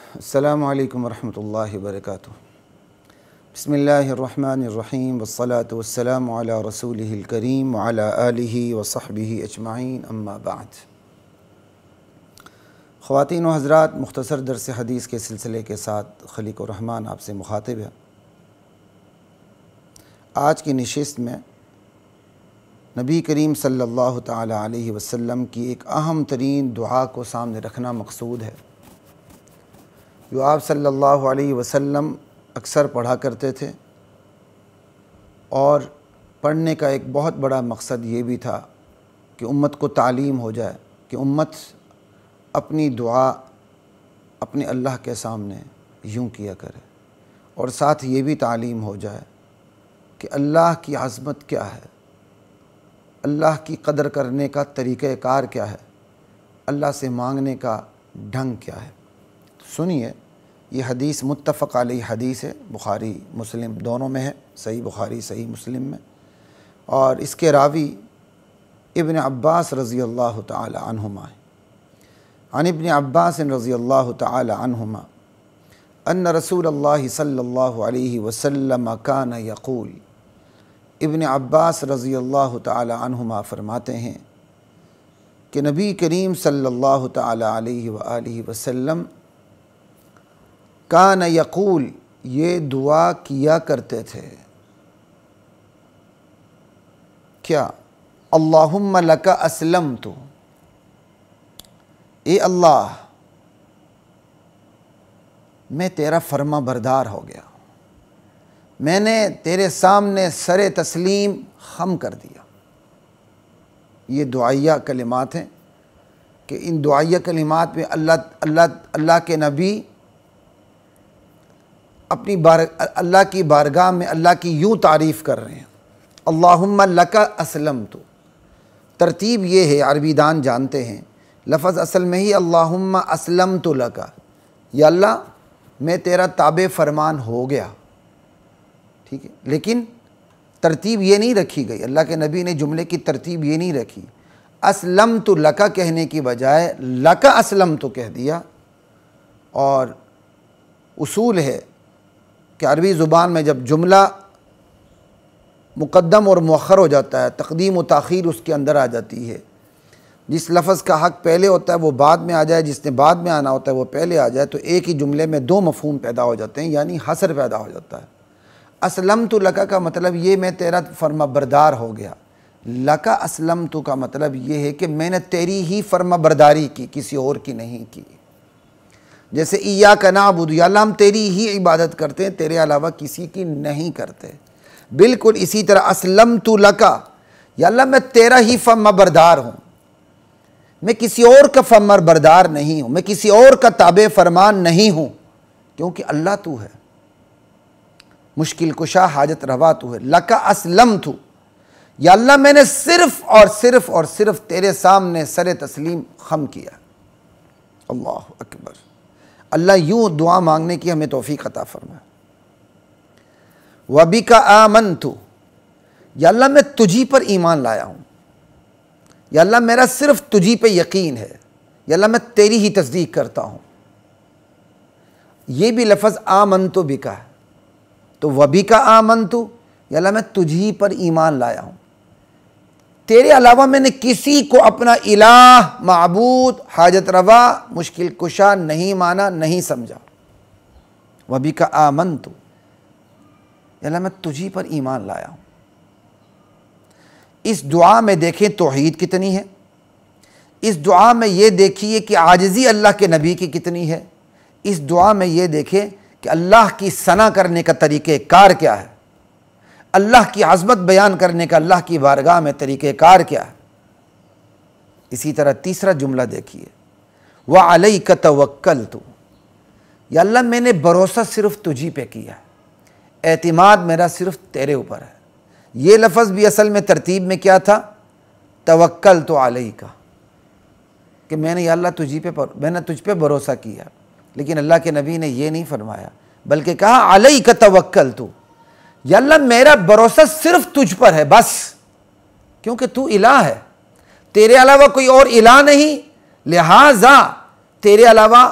अस्सलामु अलैकुम वरहमतुल्लाहि वबरकातुहू। बिस्मिल्लाहिर्रहमानिर्रहीम वस्सलातु वस्सलामु अला रसूलिहिल करीम व अला आलिहि व सहबिहि अजमाइन अम्मा बाद। ख़वातीन व हज़रात, मुख्तसर दर्स हदीस के सिलसिले के साथ खलीक़ुर रहमान आपसे मुखातिब है। आज की नशिस्त में नबी करीम सल्लल्लाहु तआला अलैहि वसल्लम की एक अहम तरीन दुआ को सामने रखना मकसूद है, जो आप सल्लल्लाहु अलैहि वसल्लम अक्सर पढ़ा करते थे। और पढ़ने का एक बहुत बड़ा मकसद ये भी था कि उम्मत को तालीम हो जाए कि उम्मत अपनी दुआ अपने अल्लाह के सामने यूँ किया करे, और साथ ये भी तालीम हो जाए कि अल्लाह की अज़मत क्या है, अल्लाह की कदर करने का तरीक़ाकार क्या है, अल्लाह से मांगने का ढंग क्या है। सुनिए, ये हदीस मुत्तफ़क़ अलैहि हदीस है, बुखारी मुस्लिम दोनों में है, सही बुखारी सही मुस्लिम में। और इसके रावी इब्न अब्बास रज़ी अल्लाह तआला अन्हुमा है। अन इब्न अब्बास रज़ी अल्लाह तआला अन्हुमा अन्न रसूलल्लाह सल्लल्लाहु अलैहि वसल्लम कान यक़ूल। इब्न अब्बास रज़ी अल्लाह तआला अन्हुमा फरमाते हैं कि नबी करीम सल्लल्लाहु तआला अलैहि व आलिहि वसल्लम कान यक़ूल, ये दुआ किया करते थे, क्या? अल्लाहुम्मा लका अस्लमतु, ए अल्लाह मैं तेरा फर्मा बरदार हो गया, मैंने तेरे सामने सरे तस्लीम खम कर दिया। ये दुआया कलिमात हैं कि इन दुआया कलिमात में अल्लाह के नबी अपनी अल्लाह की बारगाह में अल्लाह की यूँ तारीफ़ कर रहे हैं, अल्लाहुम्मा लका अस्लमतु। तरतीब ये है, अरबी दान जानते हैं, लफ़ज़ असल में ही अल्लाहुम्मा अस्लमतु लका, या अल्लाह मैं तेरा ताबे फरमान हो गया, ठीक है। लेकिन तरतीब ये नहीं रखी गई, अल्लाह के नबी ने जुमले की तरतीब ये नहीं रखी। अस्लमतु लका कहने की बजाय लका अस्लमतु कह दिया। और उसूल है कि अरबी ज़ुबान में जब जुमला मुक़द्दम और मुअख़्ख़र हो जाता है, तक़दीम व ताख़ीर उसके अंदर आ जाती है। जिस लफ़्ज़ का हक़ पहले होता है वो बाद में आ जाए, जिसने बाद में आना होता है वो पहले आ जाए, तो एक ही जुमले में दो मफ़हूम पैदा हो जाते हैं, यानी हसर पैदा हो जाता है। अस्लमतु लका का मतलब ये मैं तेरा फर्मा बरदार हो गया। लका अस्लमतु का मतलब ये है कि मैंने तेरी ही फर्मा बरदारी की, किसी और की नहीं की। जैसे इय्याका नअबुदु, या अल्लाह हम तेरी ही इबादत करते हैं, तेरे अलावा किसी की नहीं करते। बिल्कुल इसी तरह अस्लमतु लका, या अल्लाह मैं तेरा ही फर्मा बरदार हूँ, मैं किसी और का फर्मा बरदार नहीं हूँ, मैं किसी और का ताबे फरमान नहीं हूँ, क्योंकि अल्लाह तू है, मुश्किल कुशा हाजत रवा तू है। लका अस्लमतु, या अल्लाह मैंने सिर्फ़ और सिर्फ़ और सिर्फ़ तेरे सामने सरे तस्लीम खम किया। अल्लाह अकबर। अल्लाह यूँ दुआ मांगने की हमें तौफ़ीक़ अता फरमाए। वबिका आमनतु, या अल्लाह मैं तुझी पर ईमान लाया हूँ, या अल्लाह मेरा सिर्फ़ तुझी पे यकीन है, या अल्लाह मैं तेरी ही तस्दीक करता हूँ। ये भी लफ़्ज़ आमनतु बिका है, तो वबिका आमनतु, या अल्लाह मैं तुझी पर ईमान लाया हूँ, तेरे अलावा मैंने किसी को अपना इलाह, माबूद, हाजत रवा, मुश्किल कुशा नहीं माना, नहीं समझा। वबिका आमनतु, या अल्लाह मैं तुझी पर ईमान लाया हूँ। इस दुआ में देखें तौहीद कितनी है, इस दुआ में ये देखिए कि आजिज़ी अल्लाह के नबी की कितनी है, इस दुआ में ये देखें कि अल्लाह की सना करने का तरीक़ेकार क्या है, अल्लाह की अज़मत बयान करने का अल्लाह की बारगाह में तरीक़ेकार क्या है। इसी तरह तीसरा जुमला देखिए, व अलैका तवक्कलतु, या अल्लाह मैंने भरोसा सिर्फ़ तुझी पे किया है, एतिमाद मेरा सिर्फ़ तेरे ऊपर है। ये लफ़्ज़ भी असल में तरतीब में क्या था? तवक्कलतु अलैका, कि मैंने या अल्लाह मैंने तुझ पे भरोसा किया। लेकिन अल्लाह के नबी ने ये नहीं फरमाया, बल्कि कहा अलैका तवक्कलतु, या अल्लाह मेरा भरोसा सिर्फ तुझ पर है बस, क्योंकि तू इलाह है, तेरे अलावा कोई और इलाह नहीं, लिहाजा तेरे अलावा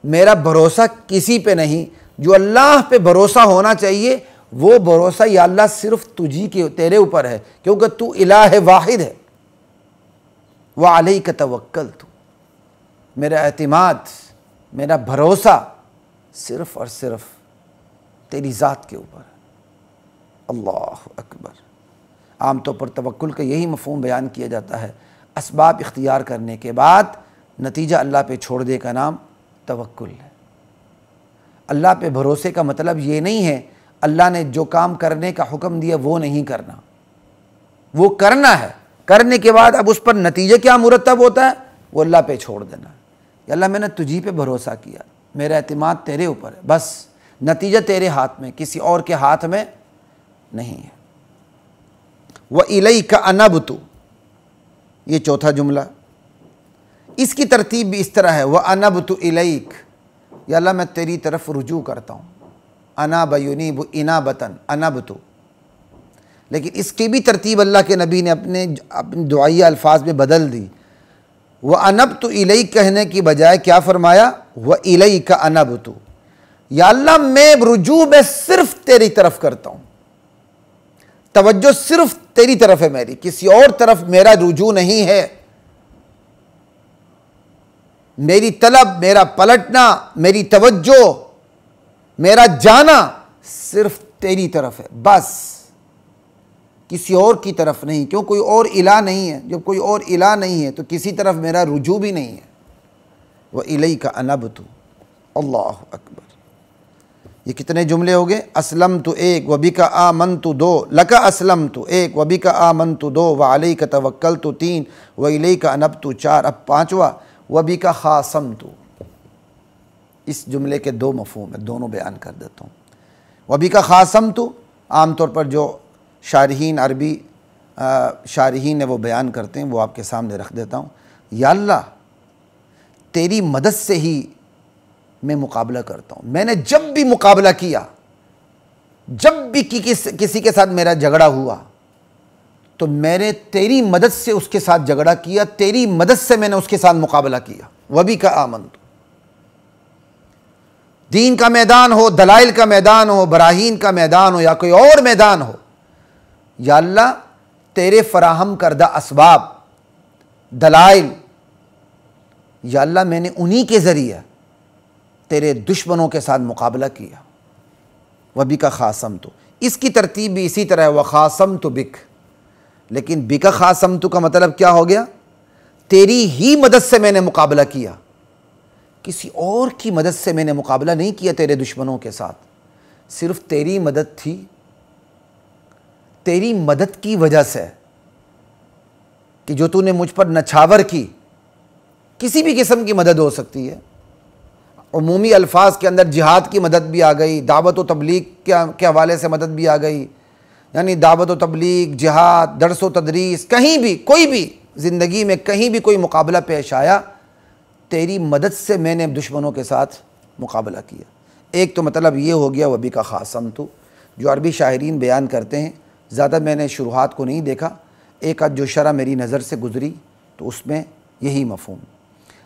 मेरा भरोसा किसी पे नहीं, जो अल्लाह पे भरोसा होना चाहिए वो भरोसा या अल्लाह सिर्फ तुझी के तेरे ऊपर है, क्योंकि तू इलाह वाहिद है। व अलैका तवक्कलतु, मेरा एतमाद, मेरा भरोसा सिर्फ और सिर्फ तेरी ज़ात के ऊपर है। अल्लाह अकबर। आमतौर पर तवक्कुल का यही मफ़हूम बयान किया जाता है, असबाब इख्तियार करने के बाद नतीजा अल्लाह पे छोड़ दे का नाम तवक्कुल है। अल्लाह पे भरोसे का मतलब ये नहीं है अल्लाह ने जो काम करने का हुक्म दिया वो नहीं करना, वो करना है, करने के बाद अब उस पर नतीजे क्या मुरतब होता है वो अल्लाह पे छोड़ देना। अल्लाह मैंने तुझी पे भरोसा किया, मेरा एतमाद तेरे ऊपर है, बस नतीजा तेरे हाथ में, किसी और के हाथ में नहीं है। व इलैका अनबतु, ये चौथा जुमला, इसकी तरतीब भी इस तरह है, व अनबतु इलैक, या अल्लाह मैं तेरी तरफ रुजू करता हूँ। अनाब युनीबु इनाबतन, अनबतु। लेकिन इसकी भी तरतीब अल्लाह के नबी ने अपने दुआई अल्फाज में बदल दी। व अनबतु इलैक कहने की बजाय क्या फरमाया, व इलैका अनबतु, या अल्लाह मैं रुजू में सिर्फ तेरी तरफ करता हूँ, तवज्जो सिर्फ तेरी तरफ है मेरी, किसी और तरफ मेरा रुजू नहीं है। मेरी तलब, मेरा पलटना, मेरी तवज्जो, मेरा जाना सिर्फ तेरी तरफ है, बस किसी और की तरफ नहीं। क्यों, कोई और इला नहीं है, जब कोई और इला नहीं है तो किसी तरफ मेरा रुजू भी नहीं है। व इलैका अनबतु, अल्लाह अकबर। ये कितने जुमले हो गए, असलम तो एक, वबिका आमनतु दो, लका असलम तो एक, वबिका आमनतु दो, व अलैका तवक्कलतु तीन, व इलैका अनबतु चार। अब पांचवा, वबिका खासमतु। इस जुमले के दो मफहूम है, दोनों बयान कर देता हूँ। वबिका खासमतु, आमतौर पर जो शारहीन अरबी शारहीन है वो बयान करते हैं, वो आपके सामने रख देता हूँ। या अल्लाह तेरी मदद से ही मैं मुकाबला करता हूँ। मैंने जब भी मुकाबला किया, जब भी किसी के साथ मेरा झगड़ा हुआ तो मैंने तेरी मदद से उसके साथ झगड़ा किया, तेरी मदद से मैंने उसके साथ मुकाबला किया। वबिका आमनतु, दीन का मैदान हो, दलाइल का मैदान हो, बराहीन का मैदान हो या कोई और मैदान हो, या अल्लाह तेरे फराहम करदा असबाब, दलाइल, या अल्लाह मैंने उन्हीं के ज़रिए तेरे दुश्मनों के साथ मुकाबला किया। वबिका खासमतु, इसकी तरतीब भी इसी तरह है, व खासमतु बिक। लेकिन बिका खासमतु का मतलब क्या हो गया, तेरी ही मदद से मैंने मुकाबला किया, किसी और की मदद से मैंने मुकाबला नहीं किया तेरे दुश्मनों के साथ, सिर्फ तेरी मदद थी। तेरी मदद की वजह से कि जो तूने मुझ पर नछावर की, किसी भी किस्म की मदद हो सकती है। उमूमी अल्फाज के अंदर जिहाद की मदद भी आ गई, दावत व तबलीग के हवाले से मदद भी आ गई, यानी दावत व तबलीग, जिहाद, दर्स व तदरीस, कहीं भी कोई भी ज़िंदगी में कहीं भी कोई मुकाबला पेश आया, तेरी मदद से मैंने दुश्मनों के साथ मुकाबला किया। एक तो मतलब ये हो गया वबिका खासमतु, जो अरबी शायरीन बयान करते हैं। ज़्यादा मैंने शुरुआत को नहीं देखा, एक आध जो शरह मेरी नज़र से गुज़री तो उसमें यही मफ़हूम।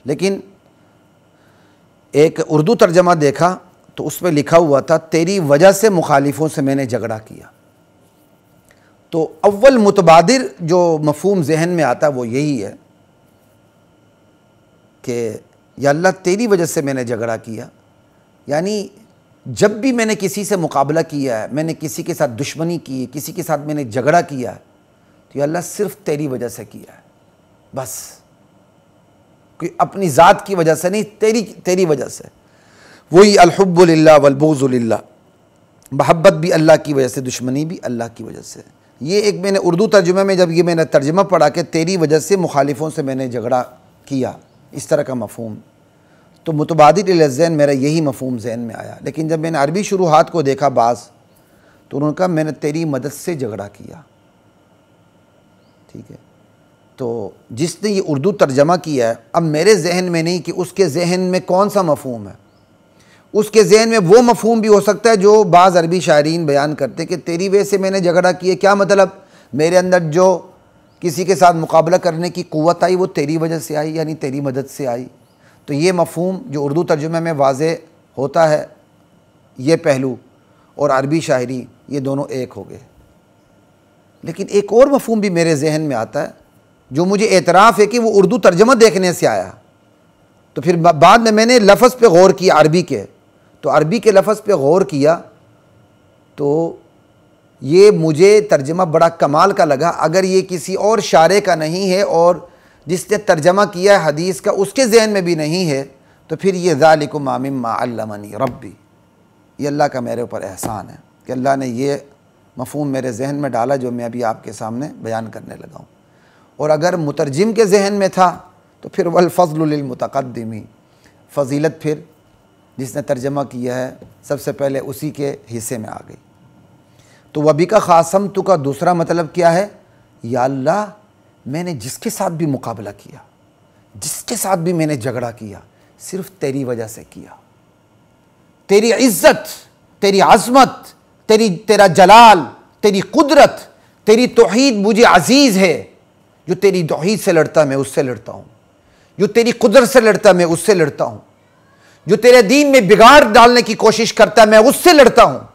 लेकिन एक उर्दू तर्जमा देखा तो उसमें लिखा हुआ था, तेरी वजह से मुखालिफों से मैंने झगड़ा किया। तो अव्वल मुतबादिर जो मफ़हूम जहन में आता है वो यही है कि या अल्लाह तेरी वजह से मैंने झगड़ा किया, यानी जब भी मैंने किसी से मुकाबला किया है, मैंने किसी के साथ दुश्मनी की है, किसी के साथ मैंने झगड़ा किया है, तो या अल्लाह सिर्फ तेरी वजह से किया है, बस कोई अपनी ज़ात की वजह से नहीं, तेरी वजह से। वही अलहुब्बु लिल्लाह वल बुग़्ज़ु लिल्लाह, मोहब्बत भी अल्लाह की वजह से, दुश्मनी भी अल्लाह की वजह से। ये एक मैंने उर्दू तर्जुमे में जब ये मैंने तर्जुमा पढ़ा कि तेरी वजह से मुखालिफों से मैंने झगड़ा किया, इस तरह का मफ़हूम, तो मुतबादिल इल ज़हन मेरा यही मफ़हूम जहन में आया। लेकिन जब मैंने अरबी शुरुआत को देखा बाज़, तो उन्होंने कहा मैंने तेरी मदद से झगड़ा किया। ठीक है, तो जिसने ये उर्दू तर्जमा किया है, अब मेरे जहन में नहीं कि उसके जहन में कौन सा मफ़हूम है। उसके जहन में वो मफ़हूम भी हो सकता है जो बाज़ अरबी शायरीन बयान करते कि तेरी वजह से मैंने झगड़ा किया। क्या मतलब, मेरे अंदर जो किसी के साथ मुकाबला करने की क़ुव्वत आई वो तेरी वजह से आई, यानी तेरी मदद से आई। तो ये मफ़हूम जो उर्दू तर्जुमे में वाज़े होता है, ये पहलू, और अरबी शायरी, ये दोनों एक हो गए। लेकिन एक और मफ़हूम भी मेरे जहन में आता है जो मुझे एतराफ़ है कि वो उर्दू तर्जुमा देखने से आया। तो फिर बाद में मैंने लफ्ज़ पे गौर किया अरबी के, तो अरबी के लफ्ज़ पे गौर किया तो ये मुझे तर्जमा बड़ा कमाल का लगा। अगर ये किसी और शारे का नहीं है और जिसने तर्जमा किया है हदीस का उसके जहन में भी नहीं है, तो फिर ये ज़ालिकुम मिम्मा अल्लमनी रब्बी, ये अल्लाह का मेरे ऊपर एहसान है कि अल्लाह ने ये मफ़हूम मेरे जहन में डाला जो मैं अभी आपके सामने बयान करने लगा हूँ। और अगर मुतरजिम के जहन में था तो फिर वल फ़ज़्लु लिल मुतक़द्दिमी, फ़जीलत फिर जिसने तर्जमा किया है सबसे पहले उसी के हिस्से में आ गई। तो वबी का ख़ासम तु का दूसरा मतलब क्या है? या अल्लाह, मैंने जिसके साथ भी मुकाबला किया, जिसके साथ भी मैंने झगड़ा किया, सिर्फ तेरी वजह से किया। तेरी इज़्ज़त, तेरी अज़मत, तेरा जलाल, तेरी कुदरत, तेरी तौहीद मुझे अजीज़ है। जो तेरी तौहीद से लड़ता मैं उससे लड़ता हूँ, जो तेरी कुदरत से लड़ता मैं उससे लड़ता हूँ, जो तेरे दीन में बिगाड़ डालने की कोशिश करता मैं उससे लड़ता हूँ,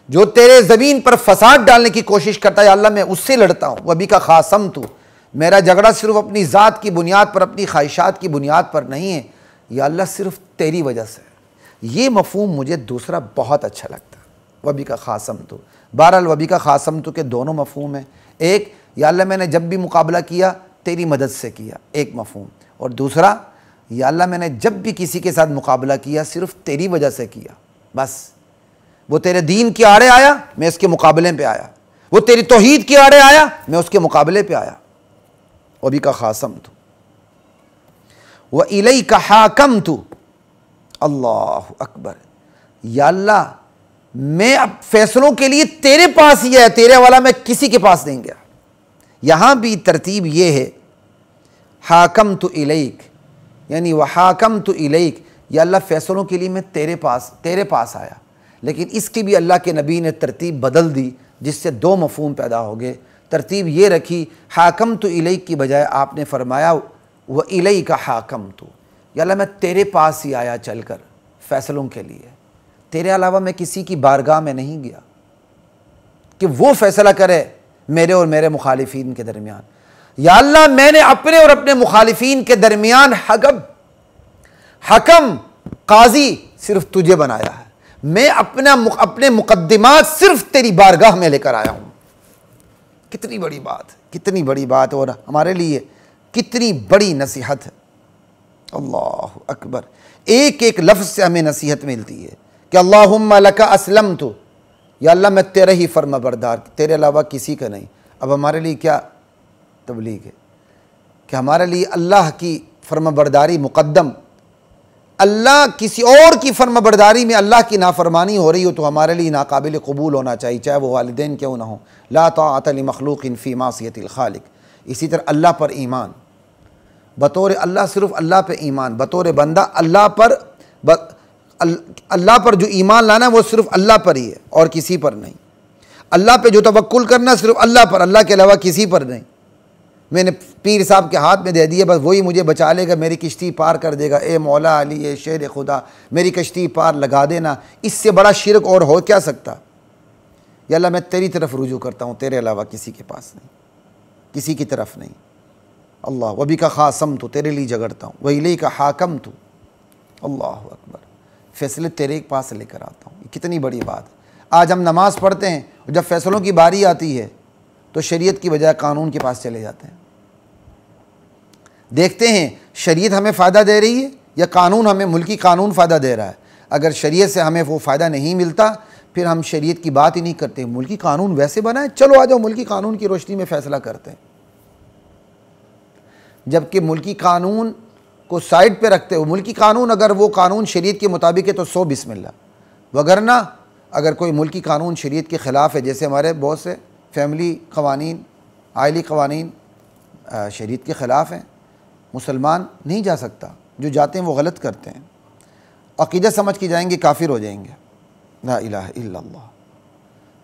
जो तेरे ज़मीन पर फसाद डालने की कोशिश करता है अल्लाह मैं उससे लड़ता हूँ। वबी का ख़ासम तू, मेरा झगड़ा सिर्फ अपनी ज़ात की बुनियाद पर, अपनी ख्वाहिशात की बुनियाद पर नहीं है, या अल्लाह सिर्फ तेरी वजह से। ये मफ़हूम मुझे दूसरा बहुत अच्छा लगता है, वबी का ख़ासम तू। बहरहाल वबी का ख़ासम तू के दोनों मफ़हूम हैं। एक, या अल्लाह मैंने जब भी मुकाबला किया तेरी मदद से किया, एक मफ़हूम। और दूसरा, या अल्लाह मैंने जब भी किसी के साथ मुकाबला किया सिर्फ तेरी वजह से किया। बस वो तेरे दीन के आड़े आया मैं इसके मुकाबले पे आया, वो तेरी तौहीद के आड़े आया मैं उसके मुकाबले पे आया। वबी का ख़ासम तू व इलई का हाकम तू, अल्लाह अकबर। या अल्लाह, मैं अब फैसलों के लिए तेरे पास ही है, तेरे वाला मैं किसी के पास नहीं गया। यहाँ भी तरतीब ये है, हाकम तो इलैक, यानी वह हाकम तो इलैक, या अल्लाह फैसलों के लिए मैं तेरे पास आया। लेकिन इसकी भी अल्लाह के नबी ने तरतीब बदल दी, जिससे दो मफ़हूम पैदा हो गए। तरतीब ये रखी, हाकम तो इलैक की बजाय आपने फरमाया वह इलैक का हाकम तो, या अल्लाह मैं तेरे पास ही आया चलकर फ़ैसलों के लिए, तेरे अलावा मैं किसी की बारगाह में नहीं गया कि वो फ़ैसला करे मेरे और मेरे मुखालिफीन के दरमियान। या अल्लाह, मैंने अपने और अपने मुखालिफीन के दरमियान हकम काजी सिर्फ तुझे बनाया है। मैं अपने मुकद्दिमात सिर्फ तेरी बारगाह में लेकर आया हूँ। कितनी बड़ी बात, कितनी बड़ी बात, और हमारे लिए कितनी बड़ी नसीहत है। अल्लाह अकबर। एक एक लफ्ज़ से हमें नसीहत मिलती है कि अल्लाहुम्मा लका अस्लमतु, या अल्लाह मैं तेरे ही फर्मा बरदार, तेरे अलावा किसी का नहीं। अब हमारे लिए क्या तबलीग है कि हमारे लिए अल्लाह की फर्मा बरदारी मुक़द्दम, अल्लाह किसी और की फर्मा बरदारी में अल्लाह की नाफरमानी हो रही हो तो हमारे लिए नाकाबिल कबूल होना चाहिए, चाहे वो वालिदैन क्यों ना हो। ला ताअता लिमख़लूक़िन फ़ी मासियतिल ख़ालिक़। इसी तरह अल्लाह पर ईमान, बतौर अल्लाह सिर्फ अल्लाह पे ईमान, बतौर बंदा अल्लाह पर जो ईमान लाना वो सिर्फ अल्लाह पर ही है और किसी पर नहीं। अल्लाह पे जो तवक्कुल करना सिर्फ अल्लाह पर, अल्लाह के अलावा किसी पर नहीं। मैंने पीर साहब के हाथ में दे दिया, बस वही मुझे बचा लेगा, मेरी किश्ती पार कर देगा। ए मौला अली, ए शेर खुदा, मेरी कश्ती पार लगा देना। इससे बड़ा शिरक और हो क्या सकता। या अल्लाह मैं तेरी तरफ रुजू करता हूँ, तेरे अलावा किसी के पास नहीं, किसी की तरफ नहीं। अल्लाह, वबी का ख़ासम तो, तेरे लिए झगड़ता हूँ। वही ले का हाकम तो, अल्लाह अकबर, फ़ैसले तेरे पास लेकर आता हूँ। कितनी बड़ी बात। आज हम नमाज़ पढ़ते हैं और जब फ़ैसलों की बारी आती है तो शरीयत की बजाय कानून के पास चले जाते हैं। देखते हैं शरीयत हमें फ़ायदा दे रही है या कानून हमें, मुल्की कानून फ़ायदा दे रहा है। अगर शरीयत से हमें वो फ़ायदा नहीं मिलता फिर हम शरीयत की बात ही नहीं करते। मुल्की कानून वैसे बना है, चलो आ जाओ मुल्की कानून की रोशनी में फ़ैसला करते हैं। जबकि मुल्की कानून को साइड पे रखते हो, मुल्की कानून अगर वो कानून शरीयत के मुताबिक है तो 100 बिस्मिल्लाह, वगरना अगर कोई मुल्की कानून शरीयत के ख़िलाफ़ है, जैसे हमारे बहुत से फैमिली कवानीन, आइली कवानीन शरीयत के ख़िलाफ़ हैं, मुसलमान नहीं जा सकता। जो जाते हैं वो गलत करते हैं, अक़ीदा समझ के जाएंगे, काफिर हो जाएंगे। ला इलाहा इल्लल्लाह।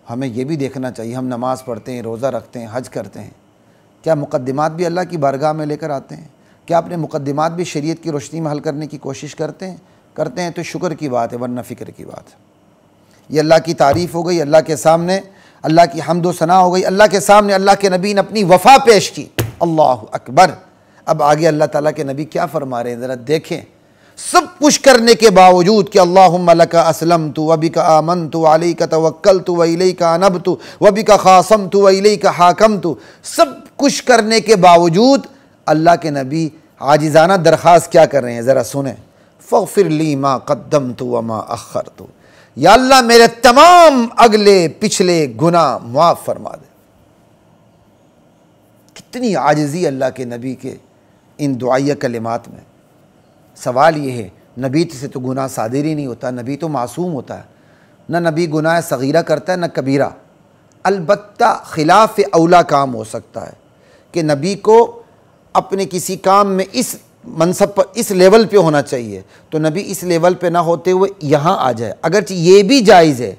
हमें ये भी देखना चाहिए, हम नमाज़ पढ़ते हैं, रोज़ा रखते हैं, हज करते हैं, क्या मुक़द्दिमात भी अल्लाह की बारगाह में लेकर आते हैं? क्या अपने मुकद्दिमात भी शरीयत की रोशनी में हल करने की कोशिश करते हैं तो शुक्र की बात है, वरना फ़िक्र की बात है। ये अल्लाह की तारीफ़ हो गई, अल्लाह के सामने अल्लाह की हम्द व सना हो गई, अल्लाह के सामने अल्लाह के नबी ने अपनी वफ़ा पेश की। अल्लाह अकबर। अब आगे अल्लाह ताला के नबी क्या फरमा रहे हैं ज़रा देखें। सब कुछ करने के बावजूद कि अल्लाहुम्मा लका अस्लमतु व बिका आमनतु व अलैका तवक्कलतु व इलैका अनबतु व बिका खासमतु व इलैका हाकमतु, सब कुछ करने के बावजूद अल्लाह के नबी आजिज़ाना दरख्वास्त क्या कर रहे हैं ज़रा सुने। फ़ग़फ़िर ली मा क़द्दमतु व मा अख़्ख़रतु, या अल्लाह मेरे तमाम अगले पिछले गुनाह माफ़ फरमा दे। कितनी आजिज़ी अल्लाह के नबी के इन दुआया कलिमात में। सवाल ये है, नबी से तो गुनाह सादिर ही नहीं होता, नबी तो मासूम होता है, न नबी गुनाह सगीरा करता है न कबीरा। अलबत्ता खिलाफ औला काम हो सकता है कि नबी को अपने किसी काम में इस मनसब पर, इस लेवल पे होना चाहिए, तो नबी इस लेवल पे ना होते हुए यहाँ आ जाए। अगरचे ये भी जायज़ है,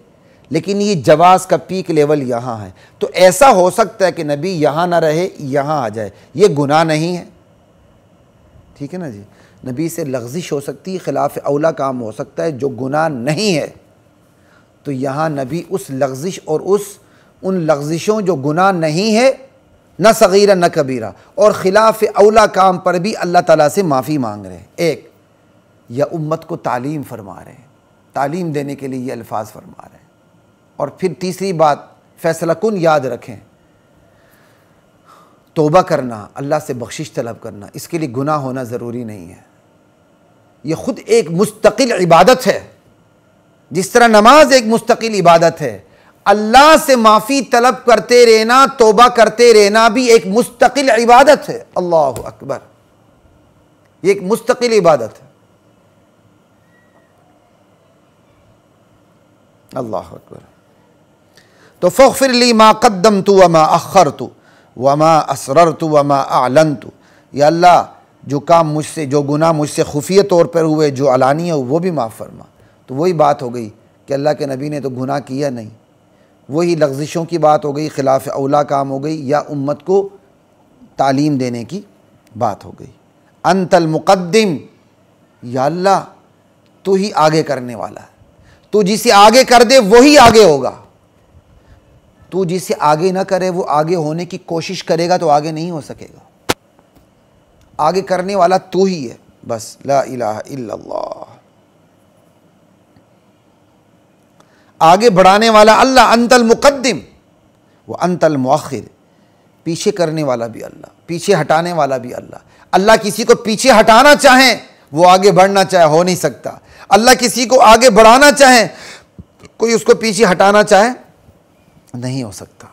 लेकिन ये जवाज़ का पीक लेवल यहाँ है, तो ऐसा हो सकता है कि नबी यहाँ ना रहे, यहाँ आ जाए, ये गुनाह नहीं है। ठीक है ना जी। नबी से लग़ज़िश हो सकती है, खिलाफ औला काम हो सकता है जो गुनाह नहीं है, तो यहाँ नबी उस लग़ज़िश और उन लग़ज़िशों जो गुनाह नहीं है, न सगीरा न कबीरा, और ख़िलाफ़ औला काम पर भी अल्लाह ताला से माफ़ी मांग रहे हैं। एक, या उम्मत को तालीम फरमा रहे हैं, तालीम देने के लिए ये अल्फाज फरमा रहे हैं। और फिर तीसरी बात, फ़ैसला कुन याद रखें, तौबा करना, अल्लाह से बख्शिश तलब करना, इसके लिए गुनाह होना ज़रूरी नहीं है। ये ख़ुद एक मुस्तकिल इबादत है, जिस तरह नमाज एक मुस्तकिल इबादत है, अल्लाह से माफ़ी तलब करते रहना, तौबा करते रहना भी एक मुस्तकिल इबादत है। अल्लाह अकबर, ये एक मुस्तकिल इबादत है। अल्लाह अकबर। तो फ़ग़फ़िर ली मा क़द्दमतु व मा अख़्ख़रतु व मा असररतु व मा अअलनतु, या अल्लाह जो काम मुझसे, जो गुनाह मुझसे खुफिया तौर पर हुए, जो अलानी है, वो भी माफ़ फरमा। तो वही बात हो गई कि अल्लाह के नबी ने तो गुनाह किया नहीं, वही लग़ज़िशों की बात हो गई, खिलाफ औला काम हो गई, या उम्मत को तालीम देने की बात हो गई। अंतल मुक़द्दिम, या अल्लाह तू ही आगे करने वाला है, तू जिसे आगे कर दे वही आगे होगा, तू जिसे आगे ना करे वो आगे होने की कोशिश करेगा तो आगे नहीं हो सकेगा। आगे करने वाला तू ही है, बस ला इलाहा इल्लल्लाह। आगे बढ़ाने वाला अल्लाह, अंतल मुक़द्दिम व अंतल मुअख़्ख़िर, पीछे करने वाला भी अल्लाह, पीछे हटाने वाला भी अल्लाह। अल्लाह किसी को पीछे हटाना चाहे, वो आगे बढ़ना चाहे, हो नहीं सकता। अल्लाह किसी को आगे बढ़ाना चाहे, कोई उसको पीछे हटाना चाहे, नहीं हो सकता।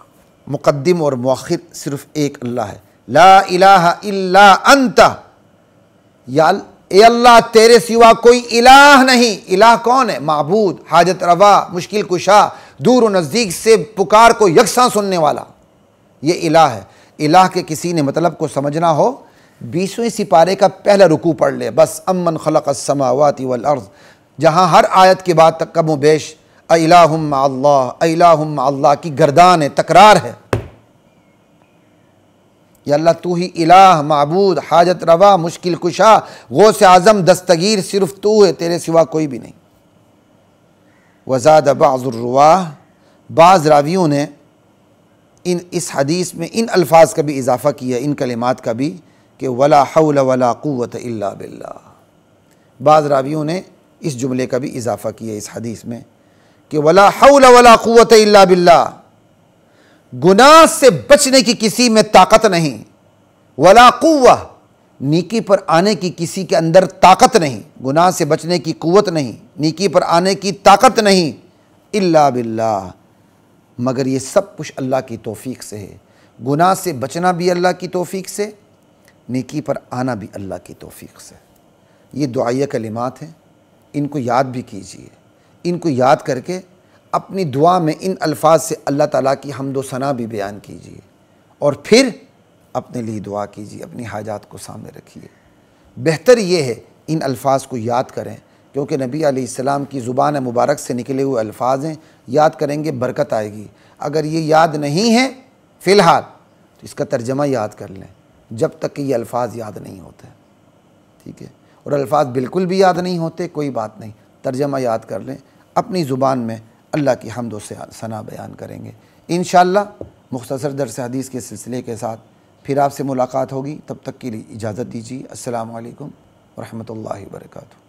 मुक़द्दिम और मुअख़्ख़िर सिर्फ एक अल्लाह है। ला इलाहा इल्ला अंता, या ए अल्लाह तेरे सिवा कोई इलाह नहीं। इलाह कौन है? माबूद, हाजत रवा, मुश्किल कुशा, दूर व नज़दीक से पुकार को यकसां सुनने वाला, ये इलाह है। इलाह के किसी ने मतलब को समझना हो, 20वें सिपारे का पहला रुकू पढ़ ले बस। अम्मन खलक़स समावाति वल अर्ज़, जहाँ हर आयत के बाद तक कम बेश इलाहुम अल्लाह, इलाहुम अल्लाह की गर्दान है, तकरार है। या अल्लाह तू ही इलाह, माबूद, हाजत रवा, मुश्किल कुशा, गौस आज़म, दस्तगीर सिर्फ तू है, तेरे सिवा कोई भी नहीं। वज़ाद बाज़ुर रुवाह, बाज़ रावियों ने इस हदीस में इन अल्फाज का भी इजाफ़ा किया, इन कलिमात का भी, कि वला हौल वला कुव्वत इल्ला बिल्लाह। बाज़ रावियों ने इस जुमले का भी इजाफ़ा किया इस हदीस में कि वला हौल वला कुव्वत इल्ला बिल्लाह, गुनाह से बचने की किसी में ताकत नहीं, वला कुव्वा, नेकी पर आने की किसी के अंदर ताकत नहीं, गुनाह से बचने की कुव्वत नहीं, नेकी पर आने की ताकत नहीं, इल्ला बिल्लाह, मगर ये सब कुछ अल्लाह की तौफीक से है। गुनाह से बचना भी अल्लाह की तौफीक से, नेकी पर आना भी अल्लाह की तौफीक से। ये दुआया कलिमात हैं, इनको याद भी कीजिए। इनको याद करके अपनी दुआ में इन अल्फाज से अल्लाह ताला की हम्द व सना भी बयान कीजिए, और फिर अपने लिए दुआ कीजिए, अपनी हाजात को सामने रखिए। बेहतर ये है इन अल्फाज को याद करें, क्योंकि नबी अलैहिस्सलाम की ज़ुबान मुबारक से निकले हुए अल्फाज हैं, याद करेंगे बरकत आएगी। अगर ये याद नहीं है फ़िलहाल, तो इसका तर्जमा याद कर लें, जब तक कि ये अल्फाज याद नहीं होते। और अल्फाज बिल्कुल भी याद नहीं होते, कोई बात नहीं, तर्जमा याद कर लें, अपनी ज़ुबान में अल्लाह की हम्द व सना बयान करेंगे। इंशाअल्लाह मुख्तसर दर्स हदीस के सिलसिले के साथ फिर आपसे मुलाकात होगी। तब तक के लिए इजाज़त दीजिए। अस्सलामु अलैकुम व रहमतुल्लाहि व बरकातुहू।